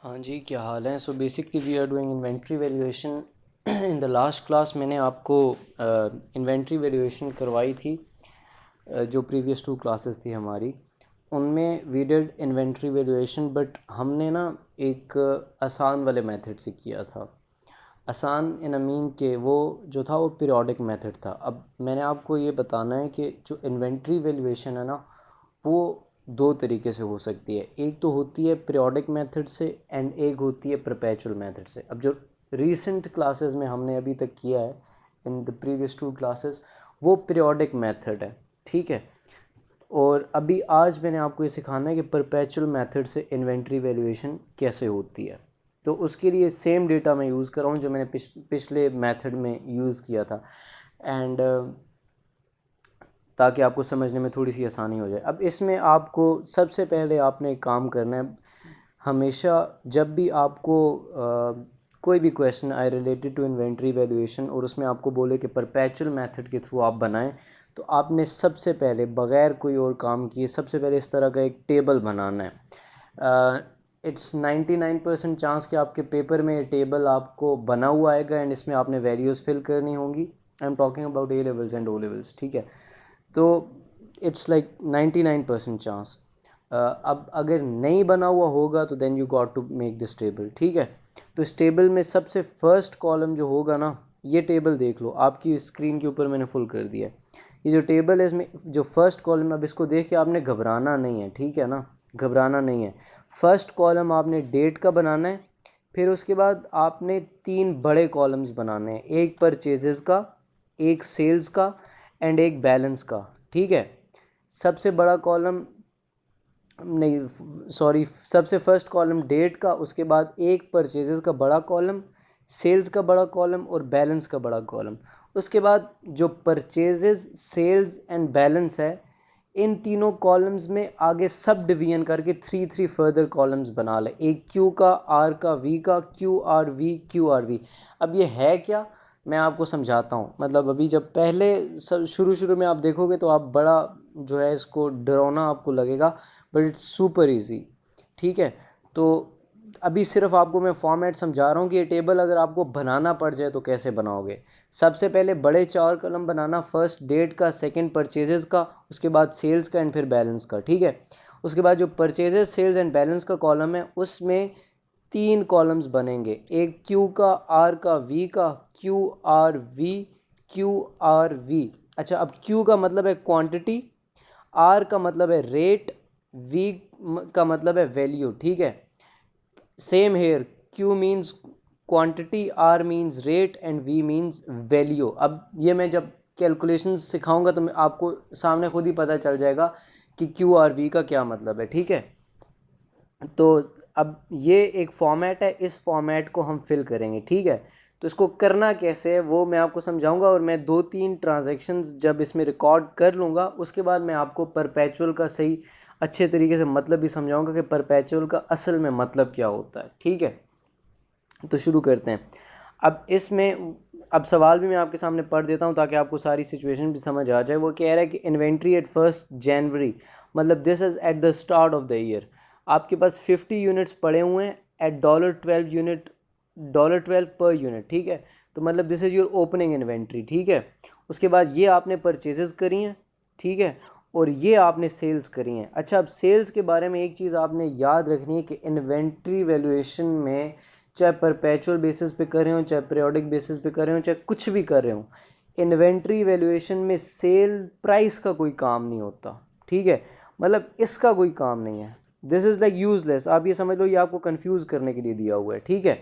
हाँ जी, क्या हाल है। So basically we are doing inventory valuation. In the last class मैंने आपको इन्वेंट्री वैल्यूएशन करवाई थी। जो प्रीवियस 2 क्लासेस थी हमारी, उनमें we did inventory valuation, but हमने ना एक आसान वाले मेथड से किया था। आसान इन अ मीन के वो जो था वो पीरियोडिक मेथड था। अब मैंने आपको ये बताना है कि जो इन्वेंट्री वैल्यूएशन है ना, वो 2 तरीके से हो सकती है। एक तो होती है पीरियोडिक मेथड से एंड एक होती है परपेचुअल मेथड से। अब जो रीसेंट क्लासेस में हमने अभी तक किया है इन द प्रीवियस 2 क्लासेस, वो पीरियोडिक मेथड है, ठीक है। और अभी आज मैंने आपको ये सिखाना है कि परपेचुअल मेथड से इन्वेंट्री वैल्यूएशन कैसे होती है। तो उसके लिए सेम डेटा मैं यूज़ कर रहा हूँ जो मैंने पिछले मेथड में यूज़ किया था, एंड ताकि आपको समझने में थोड़ी सी आसानी हो जाए। अब इसमें आपको सबसे पहले आपने एक काम करना है। हमेशा जब भी आपको कोई भी क्वेश्चन आए रिलेटेड टू इन्वेंट्री वैल्यूएशन और उसमें आपको बोले कि परपेचुअल मेथड के थ्रू आप बनाएं, तो आपने सबसे पहले बग़ैर कोई और काम किए सबसे पहले इस तरह का एक टेबल बनाना है। इट्स 99% चांस कि आपके पेपर में ये टेबल आपको बना हुआ आएगा एंड इसमें आपने वैल्यूज़ फिल करनी होंगी। I am talking about A levels and O levels, ठीक है। तो इट्स लाइक 99% चांस। अब अगर नहीं बना हुआ होगा तो then you got to make this table, ठीक है। तो इस टेबल में सबसे फर्स्ट कॉलम जो होगा ना, ये टेबल देख लो, आपकी स्क्रीन के ऊपर मैंने फुल कर दिया है। ये जो टेबल है इसमें जो फर्स्ट कॉलम, अब इसको देख के आपने घबराना नहीं है, ठीक है ना, घबराना नहीं है। फर्स्ट कॉलम आपने डेट का बनाना है, फिर उसके बाद आपने 3 बड़े कॉलम्स बनाने हैं, एक परचेजेस का, एक सेल्स का एंड एक बैलेंस का, ठीक है। सबसे बड़ा कॉलम नहीं, सॉरी, सबसे फर्स्ट कॉलम डेट का, उसके बाद एक परचेजेस का बड़ा कॉलम, सेल्स का बड़ा कॉलम और बैलेंस का बड़ा कॉलम। उसके बाद जो परचेजेस, सेल्स एंड बैलेंस है, इन तीनों कॉलम्स में आगे सब डिवीजन करके 3 फर्दर कॉलम्स बना ले, एक क्यू का, आर का, वी का, Q R V, Q R V. अब ये है क्या, मैं आपको समझाता हूँ। मतलब अभी जब पहले शुरू में आप देखोगे तो आप बड़ा जो है इसको डरावना आपको लगेगा, बट इट्स सुपर इजी, ठीक है। तो अभी सिर्फ आपको मैं फॉर्मेट समझा रहा हूँ कि ये टेबल अगर आपको बनाना पड़ जाए तो कैसे बनाओगे। सबसे पहले बड़े 4 कलम बनाना, फर्स्ट डेट का, सेकंड परचेजेस का, उसके बाद सेल्स का एंड फिर बैलेंस का, ठीक है। उसके बाद जो परचेजेस, सेल्स एंड बैलेंस का कॉलम है उसमें 3 कॉलम्स बनेंगे, एक क्यू का, आर का, वी का, Q R V, Q R V. अच्छा, अब क्यू का मतलब है क्वांटिटी, आर का मतलब है रेट, वी का मतलब है वैल्यू, ठीक है। Same here, Q means quantity, R means rate and V means value. अब ये मैं जब कैलकुलेशन सिखाऊंगा तो मैं आपको सामने खुद ही पता चल जाएगा कि क्यू आर वी का क्या मतलब है, ठीक है। तो अब ये एक फॉर्मेट है, इस फॉर्मेट को हम फिल करेंगे, ठीक है। तो इसको करना कैसे है वो मैं आपको समझाऊंगा, और मैं 2-3 ट्रांजैक्शंस जब इसमें रिकॉर्ड कर लूँगा उसके बाद मैं आपको परपेचुअल का सही अच्छे तरीके से मतलब भी समझाऊंगा कि परपेचुअल का असल में मतलब क्या होता है, ठीक है। तो शुरू करते हैं। अब इसमें अब सवाल भी मैं आपके सामने पढ़ देता हूँ ताकि आपको सारी सिचुएशन भी समझ आ जाए। वो कह रहा है कि इन्वेंट्री एट 1 जनवरी, मतलब this is at the start of the year. आपके पास 50 यूनिट्स पड़े हुए हैं एट $12 पर यूनिट, ठीक है। तो मतलब this is your opening inventory, ठीक है। उसके बाद ये आपने परचेजेस करी हैं, ठीक है, और ये आपने सेल्स करी हैं। अच्छा, अब सेल्स के बारे में एक चीज़ आपने याद रखनी है कि इन्वेंट्री वैल्यूएशन में चाहे परपेचुअल बेसिस पे कर रहे हो, चाहे पीरियोडिक बेसिस पे कर रहे हो, चाहे कुछ भी कर रहे हो, इन्वेंट्री वैल्यूएशन में सेल प्राइस का कोई काम नहीं होता, ठीक है। मतलब इसका कोई काम नहीं है, दिस इज़ लाइक यूजलेस। आप ये समझ लो ये आपको कंफ्यूज करने के लिए दिया हुआ है, ठीक है।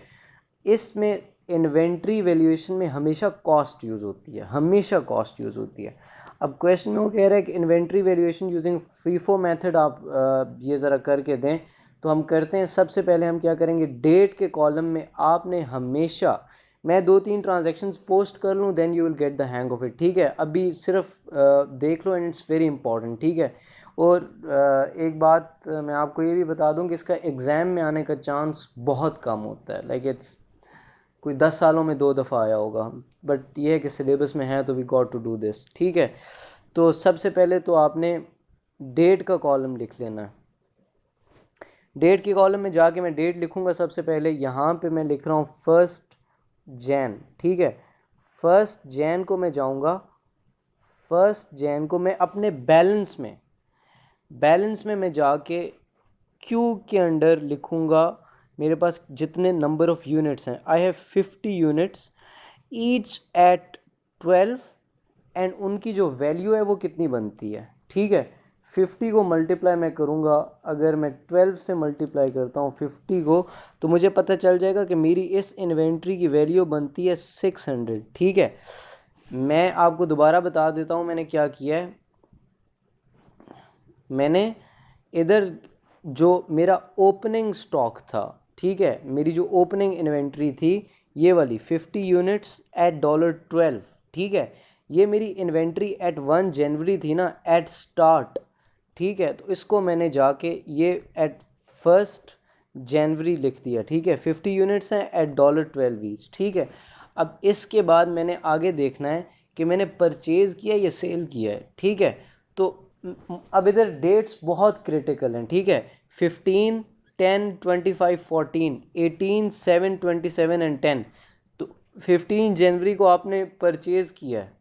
इसमें इन्वेंट्री वैल्यूएशन में हमेशा कॉस्ट यूज़ होती है, हमेशा कॉस्ट यूज़ होती है। अब क्वेश्चन में वो कह रहा है कि inventory valuation using FIFO method आप ये ज़रा करके दें। तो हम करते हैं। सबसे पहले हम क्या करेंगे, डेट के कॉलम में आपने हमेशा, मैं 2-3 ट्रांजैक्शंस पोस्ट कर लूँ then you will get the hang of it, ठीक है। अभी सिर्फ देख लो एंड इट्स वेरी इंपॉर्टेंट, ठीक है। और एक बात मैं आपको ये भी बता दूं कि इसका एग्ज़ाम में आने का चांस बहुत कम होता है, लाइक इट्स कोई 10 सालों में 2 दफ़ा आया होगा, बट ये है कि सिलेबस में है तो we got to do this, ठीक है। तो सबसे पहले तो आपने डेट का कॉलम लिख लेना है। डेट के कॉलम में जाके मैं डेट लिखूंगा सबसे पहले। यहाँ पे मैं लिख रहा हूँ 1 जैन, ठीक है। 1 जैन को मैं जाऊँगा, 1 जैन को मैं अपने बैलेंस में मैं जाके क्यू के अंडर लिखूँगा मेरे पास जितने नंबर ऑफ़ यूनिट्स हैं। I have 50 units each eight 12 and उनकी जो वैल्यू है वो कितनी बनती है, ठीक है। 50 को मल्टीप्लाई मैं करूँगा, अगर मैं 12 से मल्टीप्लाई करता हूँ 50 को, तो मुझे पता चल जाएगा कि मेरी इस इन्वेंट्री की वैल्यू बनती है 600, ठीक है। मैं आपको दोबारा बता देता हूँ मैंने क्या किया है। मैंने इधर जो मेरा ओपनिंग स्टॉक था, ठीक है, मेरी जो ओपनिंग इन्वेंट्री थी ये वाली 50 यूनिट्स एट $12, ठीक है। ये मेरी इन्वेंट्री एट 1 जनवरी थी ना, एट स्टार्ट, ठीक है। तो इसको मैंने जाके ये एट 1 जनवरी लिख दिया, ठीक है। 50 यूनिट्स हैं एट $12 ईच, ठीक है। अब इसके बाद मैंने आगे देखना है कि मैंने परचेज़ किया या सेल किया है, ठीक है। तो अब इधर डेट्स बहुत क्रिटिकल हैं, ठीक है। 15, 10, 25, 14, 18, 7, 27 एंड 10। तो 15 जनवरी को आपने परचेज़ किया है,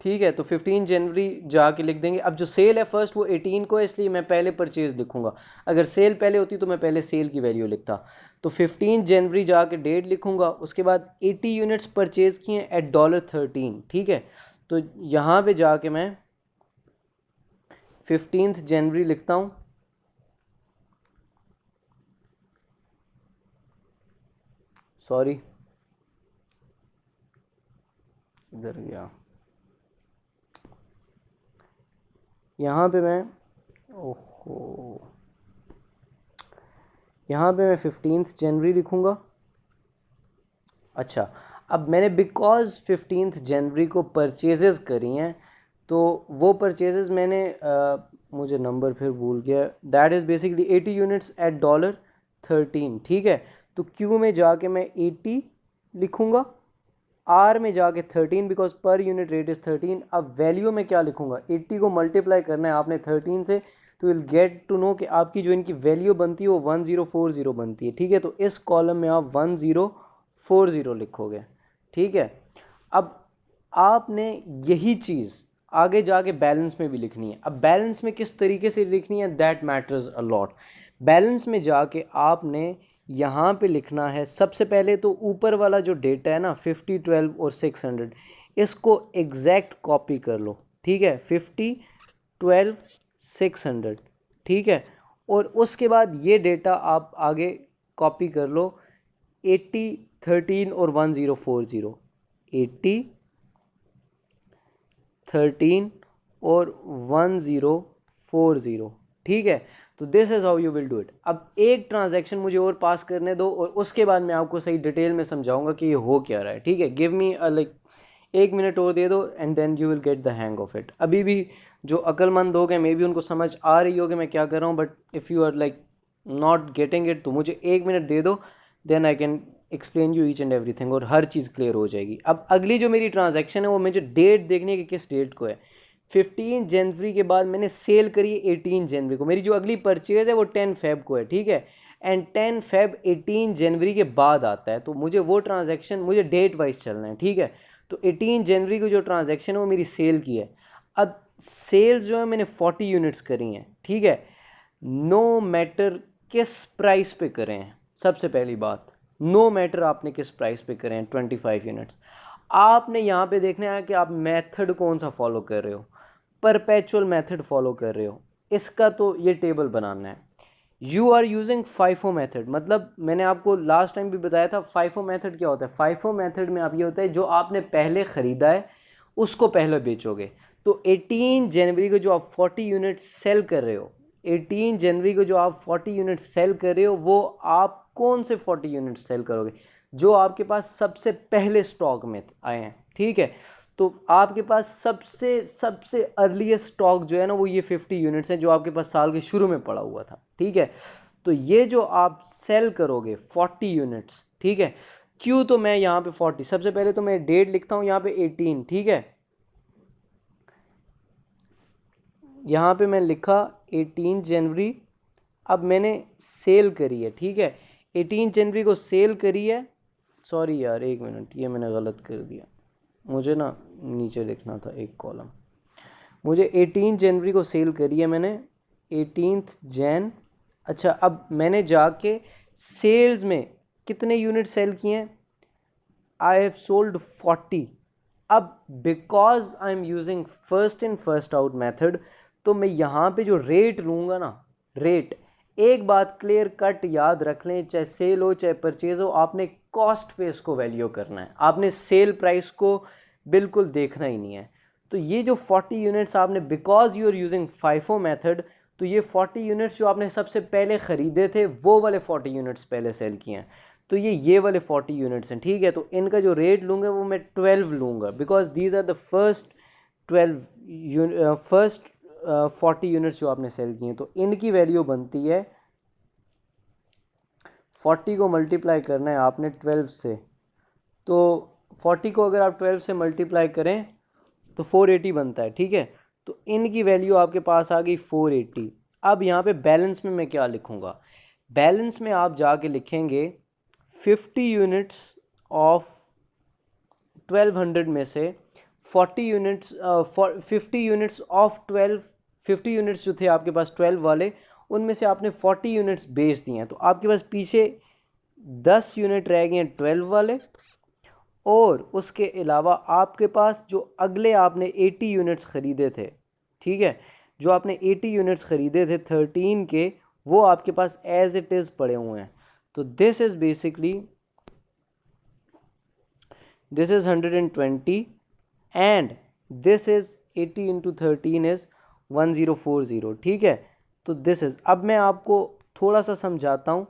ठीक है, तो 15 जनवरी जाके लिख देंगे। अब जो सेल है फर्स्ट वो 18 को है, इसलिए मैं पहले परचेज़ लिखूंगा। अगर सेल पहले होती तो मैं पहले सेल की वैल्यू लिखता। तो 15 जनवरी जाके डेट लिखूंगा, उसके बाद 80 यूनिट्स परचेज़ किए एट $13, ठीक है। तो यहाँ पे जाके मैं 15 जनवरी लिखता हूँ, सॉरी इधर गया, यहाँ पे मैं, ओहो, यहाँ पे मैं 15 जनवरी लिखूँगा। अच्छा, अब मैंने बिकॉज़ 15 जनवरी को परचेजेस करी हैं, तो वो परचेजेस मैंने मुझे नंबर फिर भूल गया, that is basically 80 units at $13, ठीक है। तो क्यू में जाके मैं 80 लिखूँगा, आर में जाके 13 because per unit rate is 13। अब वैल्यू में क्या लिखूँगा, 80 को मल्टीप्लाई करना है आपने 13 से, तो विल गेट टू नो कि आपकी जो इनकी वैल्यू बनती है वो 1040 बनती है, ठीक है। तो इस कॉलम में आप 1040 लिखोगे, ठीक है। अब आपने यही चीज़ आगे जाके बैलेंस में भी लिखनी है। अब बैलेंस में किस तरीके से लिखनी है, that matters a lot. Balance में जाके आपने यहाँ पे लिखना है सबसे पहले तो ऊपर वाला जो डेटा है ना 50, 12 और 600, इसको एग्जैक्ट कॉपी कर लो, ठीक है। 50, 12, 600, ठीक है। और उसके बाद ये डेटा आप आगे कॉपी कर लो 80, 13 और 1040, 80, 13 और 1040, ठीक है। तो this is how you will do it. अब एक ट्रांजैक्शन मुझे और पास करने दो और उसके बाद मैं आपको सही डिटेल में समझाऊंगा कि ये हो क्या रहा है, ठीक है। गिव मी लाइक 1 मिनट और दे दो and then you will get the hang of it. अभी भी जो अक्लमंद लोग हैं मे बी उनको समझ आ रही होगी मैं क्या कर रहा हूँ, but if you are like not getting it तो मुझे 1 मिनट दे दो, then I can explain you each and everything और हर चीज़ क्लियर हो जाएगी। अब अगली जो मेरी ट्रांजैक्शन है वो मुझे डेट देखनी है कि किस डेट को है। 15 जनवरी के बाद मैंने सेल करी 18 जनवरी को, मेरी जो अगली परचेज़ है वो 10 फेब को है, ठीक है। एंड 10 फेब 18 जनवरी के बाद आता है, तो मुझे वो ट्रांजैक्शन मुझे डेट वाइज चलना है, ठीक है। तो 18 जनवरी को जो ट्रांजैक्शन है वो मेरी सेल की है। अब सेल्स जो है मैंने 40 यूनिट्स करी हैं, ठीक है। नो मैटर किस प्राइस पे करें हैं, सबसे पहली बात, नो मैटर आपने किस प्राइस पे करें 25 यूनिट्स, आपने यहाँ पे देखना है कि आप मेथड कौन सा फॉलो कर रहे हो। परपेचुअल मेथड फॉलो कर रहे हो, इसका तो ये टेबल बनाना है। You are using FIFO method, मतलब मैंने आपको लास्ट टाइम भी बताया था फाइफो मेथड क्या होता है। फाइफो मेथड में आप ये होता है जो आपने पहले ख़रीदा है उसको पहले बेचोगे। तो 18 जनवरी को जो आप 40 यूनिट सेल कर रहे हो, 18 जनवरी को जो आप 40 यूनिट सेल कर रहे हो वो आप कौन से 40 यूनिट सेल करोगे, जो आपके पास सबसे पहले स्टॉक में आए हैं, ठीक है। तो आपके पास सबसे सबसे अर्लीस्ट स्टॉक जो है ना वो ये 50 यूनिट्स हैं जो आपके पास साल के शुरू में पड़ा हुआ था, ठीक है। तो ये जो आप सेल करोगे 40 यूनिट्स, ठीक है। क्यों, तो मैं यहाँ पे 40, सबसे पहले तो मैं डेट लिखता हूँ यहाँ पे 18, ठीक है। यहाँ पे मैं लिखा 18 जनवरी, अब मैंने सेल करी है, ठीक है, 18 जनवरी को सेल करी है। सॉरी यार, एक मिनट, ये मैंने गलत कर दिया, मुझे ना नीचे लिखना था एक कॉलम। मुझे 18 जनवरी को सेल करी है मैंने, 18th जैन। अच्छा, अब मैंने जाके सेल्स में कितने यूनिट सेल किए हैं? I have sold 40। अब because I am using first in first out method, तो मैं यहाँ पे जो रेट लूँगा ना, रेट, एक बात क्लियर कट याद रख लें, चाहे सेल हो चाहे परचेज हो, आपने कॉस्ट पे इसको वैल्यू करना है, आपने सेल प्राइस को बिल्कुल देखना ही नहीं है। तो ये जो 40 यूनिट्स आपने, because you are using FIFO method, तो ये 40 यूनिट्स जो आपने सबसे पहले ख़रीदे थे वो वाले 40 यूनिट्स पहले सेल किए हैं, तो ये वाले 40 यूनिट्स हैं, ठीक है। तो इनका जो रेट लूँगा वो मैं 12 लूँगा, because these are the first 40 units जो आपने सेल किए हैं। तो इनकी वैल्यू बनती है, 40 को मल्टीप्लाई करना है आपने 12 से, तो 40 को अगर आप 12 से मल्टीप्लाई करें तो 480 बनता है, ठीक है। तो इनकी वैल्यू आपके पास आ गई 480। अब यहाँ पे बैलेंस में मैं क्या लिखूँगा? बैलेंस में आप जाके लिखेंगे 50 यूनिट्स ऑफ 1200 में से 40 यूनिट्स, 50 यूनिट्स ऑफ 12, 50 यूनिट्स जो थे आपके पास 12 वाले, उनमें से आपने 40 यूनिट्स बेच दिए हैं, तो आपके पास पीछे 10 यूनिट रह गए हैं 12 वाले, और उसके अलावा आपके पास जो अगले आपने 80 यूनिट्स ख़रीदे थे, ठीक है, जो आपने 80 यूनिट्स ख़रीदे थे 13 के, वो आपके पास एज इट इज़ पड़े हुए हैं। तो this is basically, this is 120 and this is 80 into 13 is 1040, ठीक है। तो दिस इज़, अब मैं आपको थोड़ा सा समझाता हूँ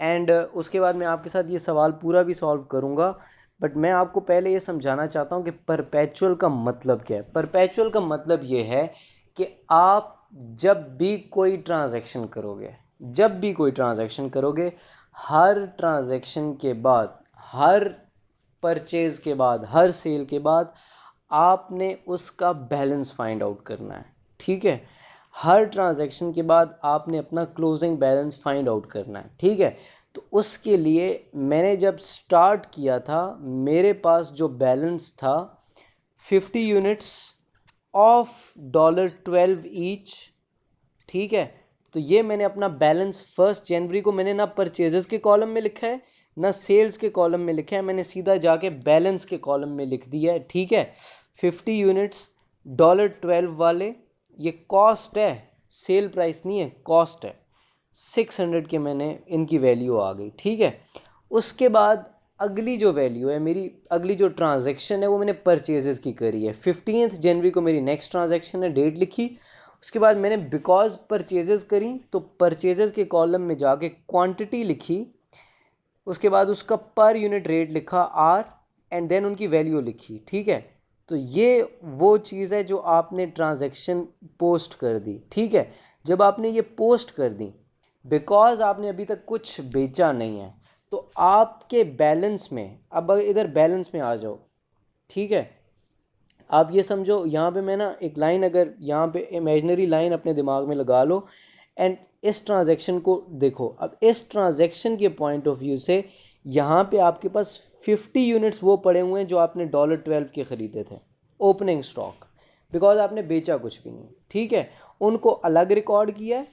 एंड उसके बाद मैं आपके साथ ये सवाल पूरा भी सॉल्व करूँगा, बट मैं आपको पहले ये समझाना चाहता हूँ कि परपेचुअल का मतलब क्या है। परपेचुअल का मतलब ये है कि आप जब भी कोई ट्रांजैक्शन करोगे, जब भी कोई ट्रांजैक्शन करोगे, हर ट्रांजैक्शन के बाद, हर परचेज के बाद, हर सेल के बाद आपने उसका बैलेंस फाइंड आउट करना है, ठीक है। हर ट्रांजैक्शन के बाद आपने अपना क्लोजिंग बैलेंस फाइंड आउट करना है, ठीक है। तो उसके लिए मैंने जब स्टार्ट किया था, मेरे पास जो बैलेंस था 50 यूनिट्स ऑफ $12 ईच, ठीक है। तो ये मैंने अपना बैलेंस 1 जनवरी को मैंने ना परचेजेस के कॉलम में लिखा है ना सेल्स के कॉलम में लिखा है, मैंने सीधा जाके बैलेंस के कॉलम में लिख दिया है, ठीक है। 50 यूनिट्स $12 वाले, ये कॉस्ट है, सेल प्राइस नहीं है, कॉस्ट है, 600 के मैंने इनकी वैल्यू आ गई, ठीक है। उसके बाद अगली जो वैल्यू है मेरी, अगली जो ट्रांजैक्शन है वो मैंने परचेजेस की करी है। 15 जनवरी को मेरी नेक्स्ट ट्रांजैक्शन है, डेट लिखी, उसके बाद मैंने बिकॉज परचेजेस करी, तो परचेजेस के कॉलम में जाके क्वांटिटी लिखी, उसके बाद उसका पर यूनिट रेट लिखा आर, एंड देन उनकी वैल्यू लिखी, ठीक है। तो ये वो चीज़ है जो आपने ट्रांजैक्शन पोस्ट कर दी, ठीक है। जब आपने ये पोस्ट कर दी, बिकॉज आपने अभी तक कुछ बेचा नहीं है, तो आपके बैलेंस में, अब इधर बैलेंस में आ जाओ, ठीक है। आप ये समझो, यहाँ पे मैं ना एक लाइन, अगर यहाँ पे इमेजिनरी लाइन अपने दिमाग में लगा लो एंड इस ट्रांजैक्शन को देखो। अब इस ट्रांजैक्शन के पॉइंट ऑफ व्यू से यहाँ पे आपके पास 50 यूनिट्स वो पड़े हुए हैं जो आपने $12 के ख़रीदे थे, ओपनिंग स्टॉक, बिकॉज आपने बेचा कुछ भी नहीं, ठीक है, उनको अलग रिकॉर्ड किया है।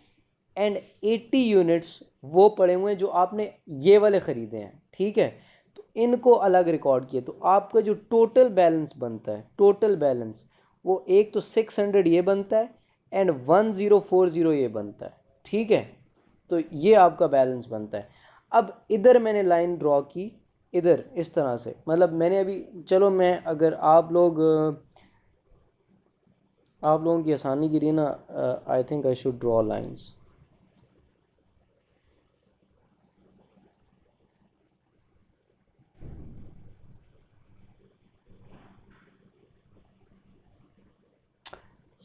एंड 80 यूनिट्स वो पड़े हुए हैं जो आपने ये वाले ख़रीदे हैं, ठीक है, तो इनको अलग रिकॉर्ड किए। तो आपका जो टोटल बैलेंस बनता है, टोटल बैलेंस, वो एक तो 600 ये बनता है एंड 1040 ये बनता है, ठीक है। तो ये आपका बैलेंस बनता है। अब इधर मैंने लाइन ड्रॉ की, इधर इस तरह से, मतलब मैंने अभी, चलो मैं, अगर आप लोगों की आसानी के लिए ना, I think I should draw lines.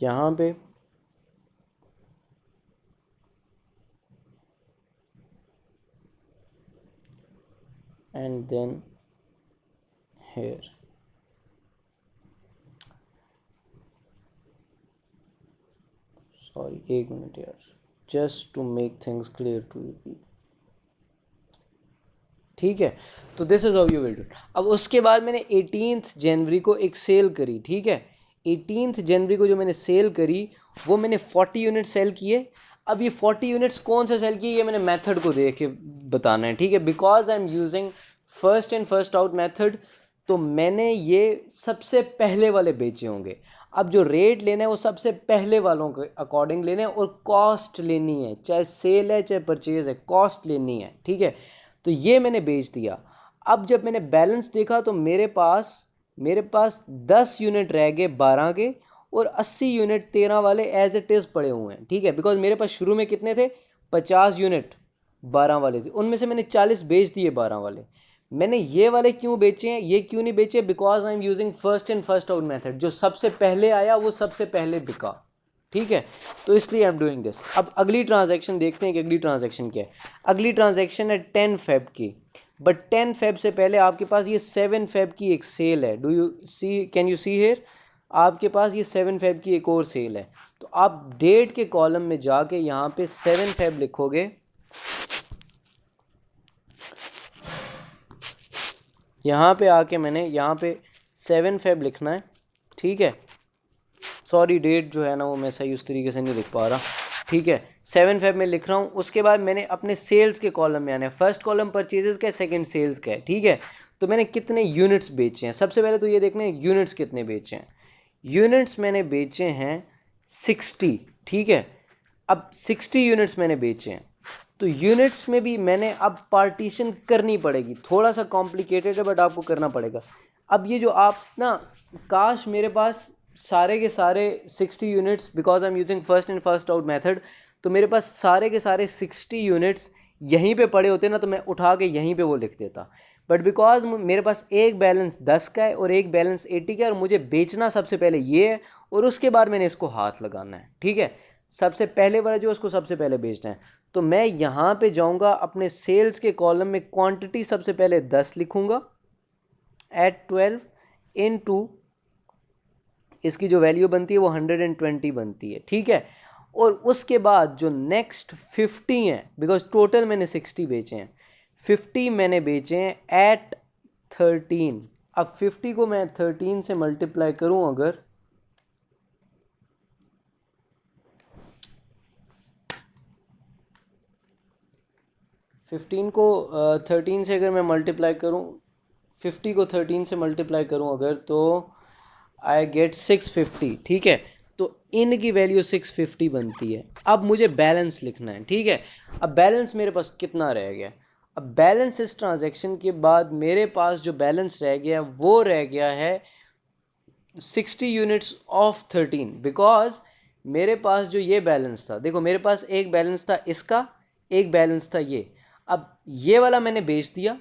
यहाँ पे एंड देन हेयर, सॉरी एक मिनट यार, just to make things clear to you, ठीक है। तो this is how you will do. अब उसके बाद मैंने 18 जनवरी को एक सेल करी, ठीक है। 18 जनवरी को जो मैंने सेल करी वो मैंने 40 यूनिट सेल किए। अब ये 40 यूनिट्स कौन से सेल किए ये मैंने मेथड को देख के बताना है, ठीक है, because I am using first in first out method. तो मैंने ये सबसे पहले वाले बेचे होंगे। अब जो रेट लेना है वो सबसे पहले वालों के अकॉर्डिंग लेने हैं और कॉस्ट लेनी है, चाहे सेल है चाहे परचेज है, कॉस्ट लेनी है, ठीक है। तो ये मैंने बेच दिया। अब जब मैंने बैलेंस देखा तो मेरे पास 10 यूनिट रह गए 12 के, और 80 यूनिट 13 वाले एज इट इज़ पड़े हुए हैं, ठीक है। बिकॉज मेरे पास शुरू में कितने थे, 50 यूनिट 12 वाले थे, उनमें से मैंने 40 बेच दिए 12 वाले। मैंने ये वाले क्यों बेचे हैं, ये क्यों नहीं बेचे, because I am using first in first out method. जो सबसे पहले आया वो सबसे पहले बिका, ठीक है। तो इसलिए आई एम डूइंग दिस। अब अगली ट्रांजैक्शन देखते हैं कि अगली ट्रांजैक्शन क्या है। अगली ट्रांजैक्शन है 10 फेब की, बट 10 फेब से पहले आपके पास ये 7 फेब की एक सेल है। Do you see, can you see here, आपके पास ये 7 फेब की एक और सेल है। तो आप डेट के कॉलम में जाके यहाँ पे 7 फेब लिखोगे, यहाँ पे आके मैंने यहाँ पे 7 फेब लिखना है, ठीक है। सॉरी डेट जो है ना वो मैं सही उस तरीके से नहीं लिख पा रहा, ठीक है। 7 फेब में लिख रहा हूँ। उसके बाद मैंने अपने सेल्स के कॉलम में आना है। फर्स्ट कॉलम परचेजेस का है, सेकंड सेल्स का है, ठीक है। तो मैंने कितने यूनिट्स बेचे हैं, सबसे पहले तो ये देखना है यूनिट्स कितने बेचे हैं। यूनिट्स मैंने बेचे हैं 60, ठीक है। अब 60 यूनिट्स मैंने बेचे हैं। तो यूनिट्स में भी मैंने अब पार्टीशन करनी पड़ेगी, थोड़ा सा कॉम्प्लिकेटेड है बट आपको करना पड़ेगा। अब ये जो आप ना, काश मेरे पास सारे के सारे 60 units, because I am using first in first out method, तो मेरे पास सारे के सारे 60 यूनिट्स यहीं पे पड़े होते ना, तो मैं उठा के यहीं पे वो लिख देता। बट बिकॉज मेरे पास एक बैलेंस 10 का है और एक बैलेंस 80 का है, और मुझे बेचना सबसे पहले ये है और उसके बाद मैंने इसको हाथ लगाना है, ठीक है। सबसे पहले वाला जो उसको सबसे पहले बेचना है। तो मैं यहाँ पे जाऊँगा अपने सेल्स के कॉलम में, क्वांटिटी सबसे पहले 10 लिखूँगा एट 12 इनटू इसकी जो वैल्यू बनती है वो 120 बनती है, ठीक है। और उसके बाद जो नेक्स्ट 50 हैं, बिकॉज टोटल मैंने 60 बेचे हैं, 50 मैंने बेचे हैं एट 13। अब 50 को मैं 13 से मल्टीप्लाई करूं अगर, फिफ्टीन को 13 से अगर मैं मल्टीप्लाई करूं, 50 को 13 से मल्टीप्लाई करूं अगर, तो आई गेट 650, ठीक है। तो इनकी वैल्यू 650 बनती है। अब मुझे बैलेंस लिखना है, ठीक है। अब बैलेंस मेरे पास कितना रह गया, अब बैलेंस इस ट्रांजैक्शन के बाद मेरे पास जो बैलेंस रह गया वो रह गया है 60 यूनिट्स ऑफ 13। बिकॉज मेरे पास जो ये बैलेंस था, देखो मेरे पास एक बैलेंस था इसका, एक बैलेंस था ये। अब ये वाला मैंने बेच दिया,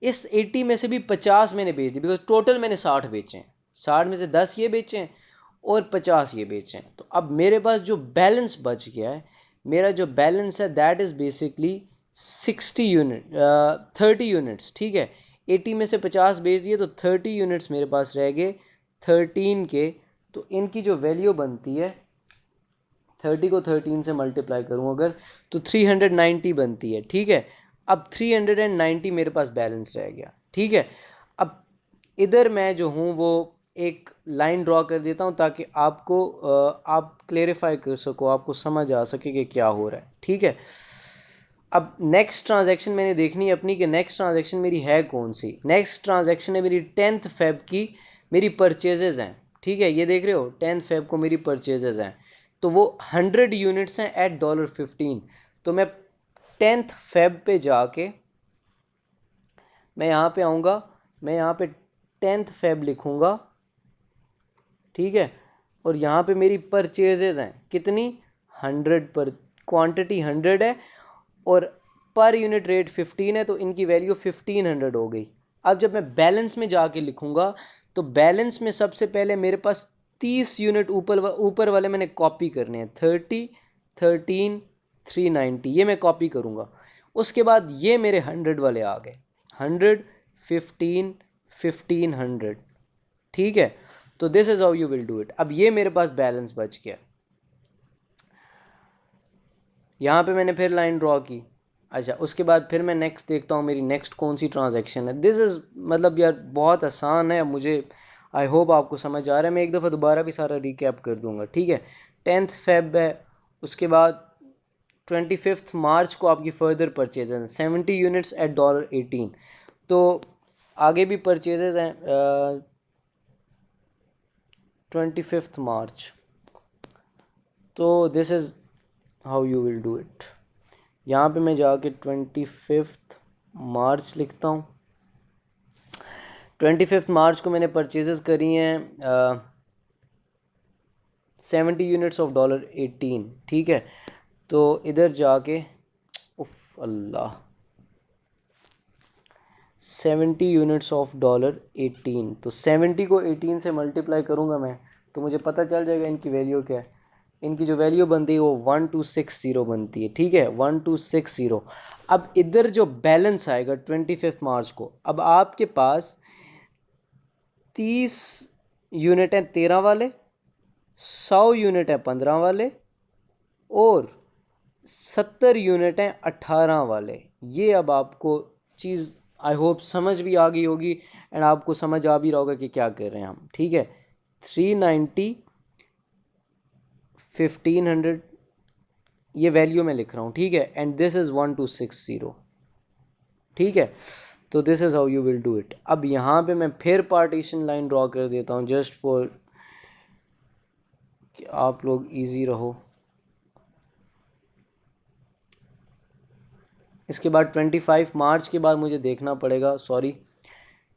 इस 80 में से भी 50 मैंने बेच दिया, बिकॉज टोटल मैंने 60 बेचे हैं, 60 में से 10 ये बेचे हैं और 50 ये बेचे हैं। तो अब मेरे पास जो बैलेंस बच गया है, मेरा जो बैलेंस है that is basically 60 unit 30 units, ठीक है। 80 में से 50 बेच दिए तो 30 यूनिट्स मेरे पास रह गए 13 के। तो इनकी जो वैल्यू बनती है, 30 को 13 से मल्टीप्लाई करूँ अगर, तो 390 बनती है, ठीक है। अब 390 मेरे पास बैलेंस रह गया, ठीक है। अब इधर मैं जो हूँ वो एक लाइन ड्रॉ कर देता हूँ ताकि आपको आप क्लेरिफाई कर सको, आपको समझ आ सके कि क्या हो रहा है, ठीक है। अब नेक्स्ट ट्रांजैक्शन मैंने देखनी है अपनी कि नेक्स्ट ट्रांजैक्शन मेरी है कौन सी। नेक्स्ट ट्रांजैक्शन है मेरी 10 फेब की, मेरी परचेजेज हैं, ठीक है। ये देख रहे हो 10 फेब को मेरी परचेजेज हैं, तो वो 100 यूनिट्स हैं एट $15। तो मैं 10 फेब पे जाके मैं यहाँ पे आऊँगा, मैं यहाँ पे 10 फेब लिखूँगा, ठीक है। और यहाँ पे मेरी परचेजेज हैं कितनी, 100 पर, क्वांटिटी 100 है और पर यूनिट रेट 15 है, तो इनकी वैल्यू 1500 हो गई। अब जब मैं बैलेंस में जाके लिखूँगा तो बैलेंस में सबसे पहले मेरे पास 30 यूनिट ऊपर वाले मैंने कॉपी करने हैं, 30 13 390, ये मैं कॉपी करूँगा। उसके बाद ये मेरे 100 वाले आ गए, 100 15 1500, ठीक है। तो this is how you will do it. अब ये मेरे पास बैलेंस बच गया, यहाँ पे मैंने फिर लाइन ड्रॉ की। अच्छा, उसके बाद फिर मैं नेक्स्ट देखता हूँ मेरी नेक्स्ट कौन सी ट्रांजैक्शन है। दिस इज़ मतलब यार बहुत आसान है, मुझे आई होप आपको समझ आ रहा है। मैं एक दफ़ा दोबारा भी सारा रिकैप कर दूँगा, ठीक है। 10th फेब है, उसके बाद 25th मार्च को आपकी फर्दर परचेज हैं 70 यूनिट्स एट $18। तो आगे भी परचेजेज हैं 25th मार्च। तो this is how you will do it. यहाँ पे मैं जाके 25th मार्च लिखता हूँ। 25th मार्च को मैंने परचेजेस करी हैं 70 यूनिट्स ऑफ $18, ठीक है। तो इधर जाके उफ अल्लाह 70 यूनिट्स ऑफ $18, तो 70 को 18 से मल्टीप्लाई करूँगा मैं, तो मुझे पता चल जाएगा इनकी वैल्यू क्या है। इनकी जो वैल्यू बनती है वो 1260 बनती है, ठीक है, 1260। अब इधर जो बैलेंस आएगा 25th मार्च को, अब आपके पास 30 यूनिट हैं 13 वाले, 100 यूनिट हैं 15 वाले और 70 यूनिट हैं 18 वाले। ये अब आपको चीज़ आई होप समझ भी आ गई होगी एंड आपको समझ आ भी रहा होगा कि क्या कर रहे हैं हम, ठीक है। 390 1500 ये वैल्यू मैं लिख रहा हूँ, ठीक है, एंड दिस इज़ 1260, ठीक है। तो this is how you will do it. अब यहाँ पे मैं फिर पार्टीशन लाइन ड्रॉ कर देता हूँ जस्ट फॉर कि आप लोग इजी रहो। इसके बाद 25 मार्च के बाद मुझे देखना पड़ेगा, सॉरी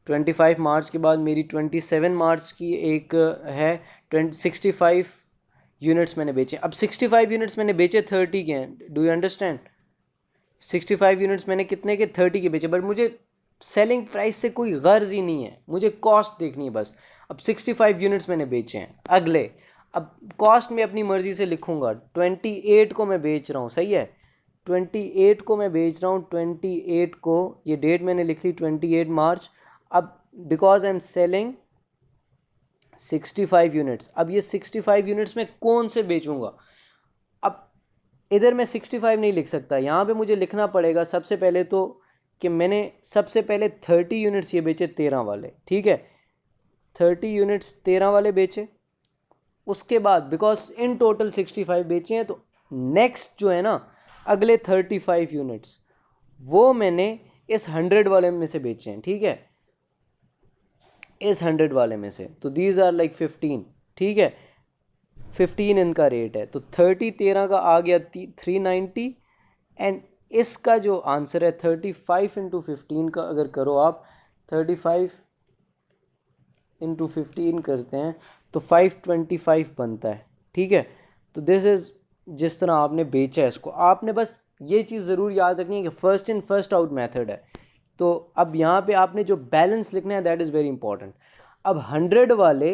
25 मार्च के बाद मेरी 27 मार्च की एक है 65 यूनिट्स मैंने बेचे। अब 65 यूनिट्स मैंने बेचे 30 के हैं, डू यू अंडरस्टैंड। 65 यूनिट्स मैंने कितने के 30 के बेचे, बट मुझे सेलिंग प्राइस से कोई गर्ज ही नहीं है, मुझे कॉस्ट देखनी है बस। अब 65 यूनिट्स मैंने बेचे हैं अगले, अब कॉस्ट में अपनी मर्ज़ी से लिखूँगा। 28 को मैं बेच रहा हूँ, सही है, 28 को मैं बेच रहा हूँ। 28 को ये डेट मैंने लिख ली 28 मार्च। अब because I am selling 65 units, अब ये 65 यूनिट्स में कौन से बेचूंगा। अब इधर मैं 65 नहीं लिख सकता, यहाँ पे मुझे लिखना पड़ेगा सबसे पहले तो कि मैंने सबसे पहले 30 यूनिट्स ये बेचे 13 वाले, ठीक है, 30 यूनिट्स 13 वाले बेचे। उसके बाद बिकॉज इन टोटल 65 बेचे हैं, तो नेक्स्ट जो है ना अगले 35 यूनिट्स वो मैंने इस 100 वाले में से बेचे हैं, ठीक है, इस 100 वाले में से। तो दीज आर लाइक 15, ठीक है, 15 इनका रेट है। तो 30 13 का आ गया 390 एंड इसका जो आंसर है 35 इंटू 15 का अगर करो आप, 35 इंटू 15 करते हैं तो 525 बनता है, ठीक है। तो दिस इज़ जिस तरह आपने बेचा है इसको, आपने बस ये चीज़ ज़रूर याद रखनी है कि first in first out method है। तो अब यहाँ पे आपने जो बैलेंस लिखना है दैट इज़ वेरी इंपॉर्टेंट। अब 100 वाले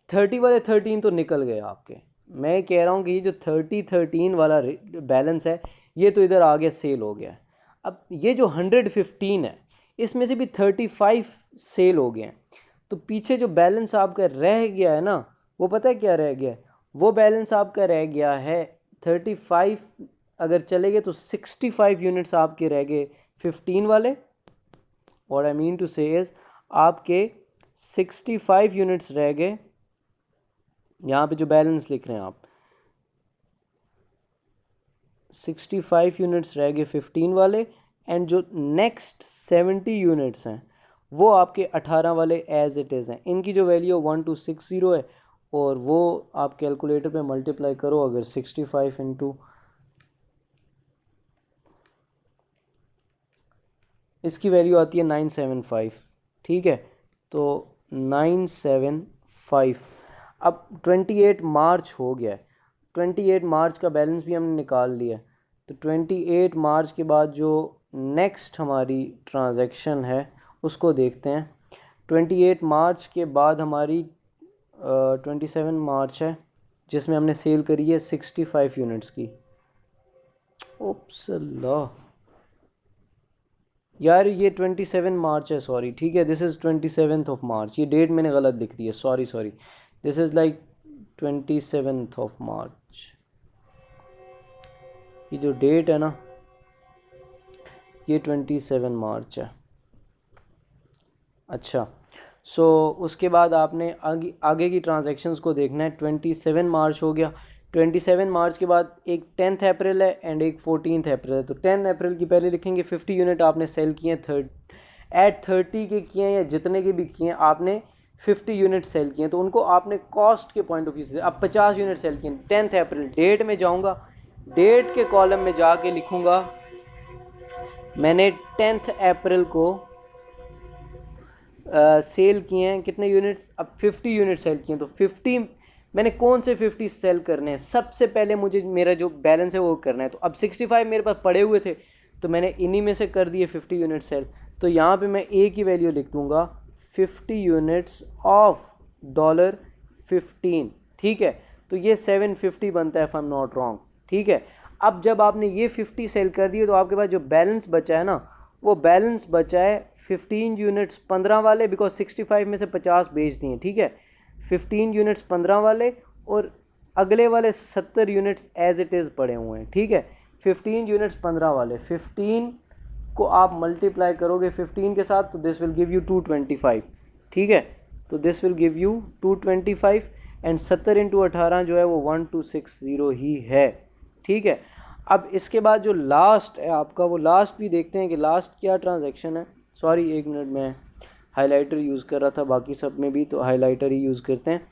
30 वाले 13 तो निकल गए आपके, मैं कह रहा हूँ कि ये जो 13 वाला बैलेंस है ये तो इधर आ गया, सेल हो गया। अब ये जो 115 है इसमें से भी 35 सेल हो गए हैं, तो पीछे जो बैलेंस आपका रह गया है ना, वो पता है क्या रह गया है, वो बैलेंस आपका रह गया है 35 अगर चले गए तो 65 यूनिट्स आपके रह गए 15 वाले। व्हाट आई मीन टू से इज आपके 65 यूनिट्स रह गए, यहाँ पे जो बैलेंस लिख रहे हैं आप 65 यूनिट्स रह गए 15 वाले, एंड जो नेक्स्ट 70 यूनिट्स हैं वो आपके 18 वाले एज इट इज़ हैं। इनकी जो वैल्यू 1260 है और वो आप कैलकुलेटर पे मल्टीप्लाई करो, अगर 65 इंटू इसकी वैल्यू आती है 975, ठीक है, तो 975। अब 28 मार्च हो गया है, 28 मार्च का बैलेंस भी हमने निकाल लिया है। तो 28 मार्च के बाद जो नेक्स्ट हमारी ट्रांजैक्शन है उसको देखते हैं। 28 मार्च के बाद हमारी 27 मार्च है जिसमें हमने सेल करी है 65 यूनिट्स की। ओप्स अल्लाह यार, ये 27 मार्च है, सॉरी, ठीक है, this is 27th of March, ये डेट मैंने गलत लिख दी है, sorry sorry, this is like 27th of March. ये जो डेट है ना, ये 27 मार्च है। अच्छा, सो उसके बाद आपने आगे आगे की ट्रांजैक्शंस को देखना है। 27 मार्च हो गया। 27 मार्च के बाद एक 10th अप्रैल है एंड एक 14th अप्रैल है। तो 10 अप्रैल की पहले लिखेंगे 50 यूनिट आपने सेल किए हैं, एट 30 के किए हैं या जितने के भी किए हैं आपने 50 यूनिट सेल किए हैं, तो उनको आपने कॉस्ट के पॉइंट ऑफ व्यू से अब 50 यूनिट सेल किए हैं। 10th अप्रैल डेट में जाऊंगा, डेट के कॉलम में जाके लिखूंगा मैंने 10th अप्रैल को सेल किए हैं कितने यूनिट्स, अब 50 यूनिट सेल किए हैं। तो 50 मैंने कौन से 50 सेल करने हैं, सबसे पहले मुझे मेरा जो बैलेंस है वो करना है। तो अब 65 मेरे पास पड़े हुए थे, तो मैंने इन्हीं में से कर दिए 50 यूनिट सेल। तो यहाँ पे मैं ए की वैल्यू लिख दूंगा 50 यूनिट्स ऑफ $15। ठीक है, तो ये 750 बनता है if I am not wrong. ठीक है, अब जब आपने ये 50 सेल कर दिए तो आपके पास जो बैलेंस बचा है ना, वो बैलेंस बचा है 15 यूनिट्स 15 वाले, बिकॉज 65 में से 50 बेच दिए। ठीक है, 15 यूनिट्स 15 वाले और अगले वाले 70 यूनिट्स एज इट इज़ पड़े हुए हैं। ठीक है, 15 यूनिट्स 15 वाले, 15 को आप मल्टीप्लाई करोगे 15 के साथ, तो दिस विल गिव यू 225। ठीक है, तो this will give you 225 and 70 into 18 जो है वो 1260 ही है। ठीक है, अब इसके बाद जो लास्ट है आपका, वो लास्ट भी देखते हैं कि लास्ट क्या ट्रांजैक्शन है। सॉरी एक मिनट, मैं हाइलाइटर यूज़ कर रहा था, बाकी सब में भी तो हाइलाइटर ही यूज़ करते हैं।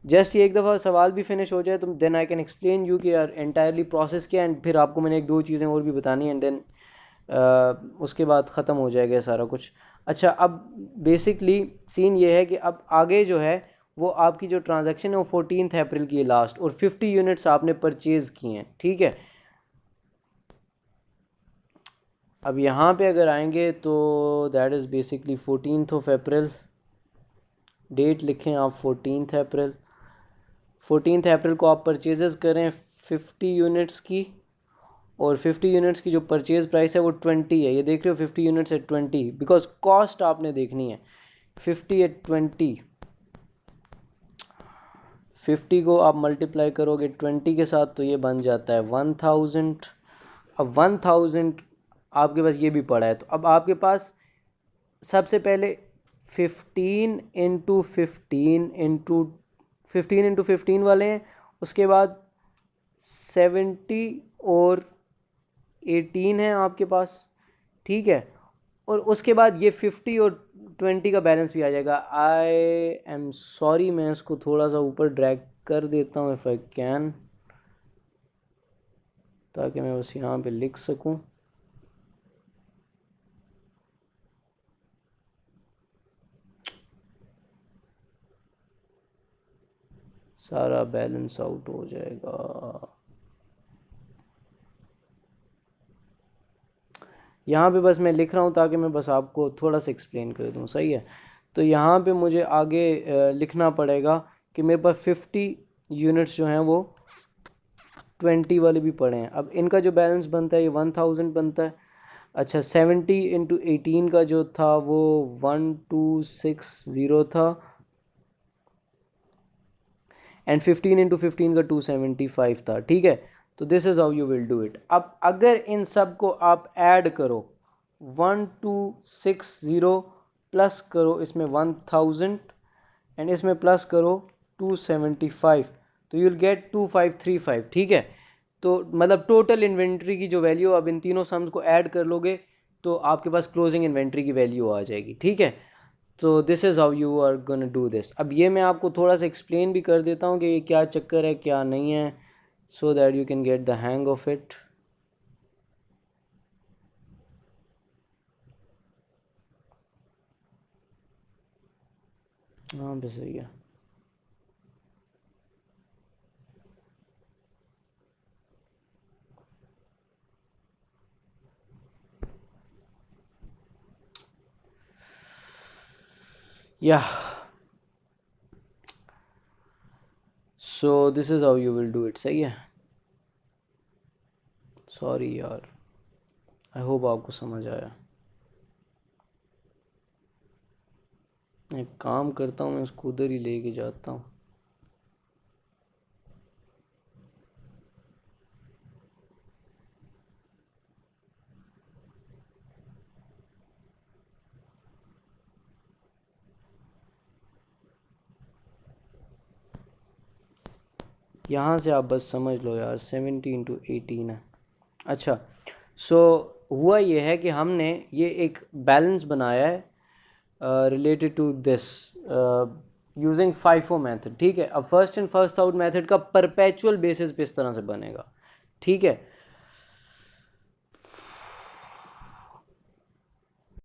जस्ट ये एक दफ़ा सवाल भी फिनिश हो जाए तो then I can explain you कि यार एंटायरली प्रोसेस क्या है, एंड फिर आपको मैंने एक दो चीज़ें और भी बतानी है एंड देन उसके बाद ख़त्म हो जाएगा सारा कुछ। अच्छा, अब बेसिकली सीन ये है कि अब आगे जो है वो आपकी जो ट्रांजैक्शन है वो 14th अप्रैल की है लास्ट, और 50 यूनिट्स आपने परचेज़ किए हैं। ठीक है, अब यहाँ पे अगर आएंगे तो that is basically 14th April, date लिखें आप 14th अप्रैल। 14th अप्रैल को आप परचेजेस करें 50 यूनिट्स की, और 50 यूनिट्स की जो परचेज प्राइस है वो 20 है। ये देख रहे हो 50 यूनिट्स एट 20, बिकॉज कॉस्ट आपने देखनी है। 50 एट 20, 50 को आप मल्टीप्लाई करोगे 20 के साथ तो ये बन जाता है 1000। अब 1000 आपके पास ये भी पड़ा है, तो अब आपके पास सबसे पहले 15 इंटू 15 वाले हैं, उसके बाद 70 और 18 है आपके पास। ठीक है, और उसके बाद ये 50 और 20 का बैलेंस भी आ जाएगा। आई एम सॉरी, मैं इसको थोड़ा सा ऊपर ड्रैग कर देता हूँ इफ़ आई कैन, ताकि मैं बस यहाँ पे लिख सकूँ। सारा बैलेंस आउट हो जाएगा। यहाँ पे बस मैं लिख रहा हूँ ताकि मैं बस आपको थोड़ा सा एक्सप्लेन कर दूँ, सही है। तो यहाँ पे मुझे आगे लिखना पड़ेगा कि मेरे पास 50 यूनिट्स जो हैं वो 20 वाले भी पड़े हैं। अब इनका जो बैलेंस बनता है ये 1000 बनता है। अच्छा, 70 इंटू 18 का जो था वो 1260 था, एंड 15 इंटू 15 का 275 था। ठीक है, तो this is how you will do it. अब अगर इन सब को आप ऐड करो 1260 प्लस करो इसमें 1000 एंड इसमें प्लस करो 275, तो यू विल गेट 2535। ठीक है, तो मतलब टोटल इन्वेंट्री की जो वैल्यू, अब इन तीनों सम्स को ऐड कर लोगे तो आपके पास क्लोजिंग इन्वेंट्री की वैल्यू आ जाएगी। ठीक है, तो this is how you are gonna do this. अब ये मैं आपको थोड़ा सा एक्सप्लेन भी कर देता हूँ कि ये क्या चक्कर है क्या नहीं है, so that you can get the hang of it. हाँ बस सही है। या so this is how you will do it, सही है। सॉरी यार, आई होप आपको समझ आया। एक काम करता हूँ, मैं इसको उधर ही लेके जाता हूँ। यहाँ से आप बस समझ लो यार 70 इंटू 18 है। अच्छा, सो हुआ ये है कि हमने ये एक बैलेंस बनाया है related to this using FIFO method, ठीक है। अब first in first out method का परपेचुअल बेसिस पे इस तरह से बनेगा, ठीक है।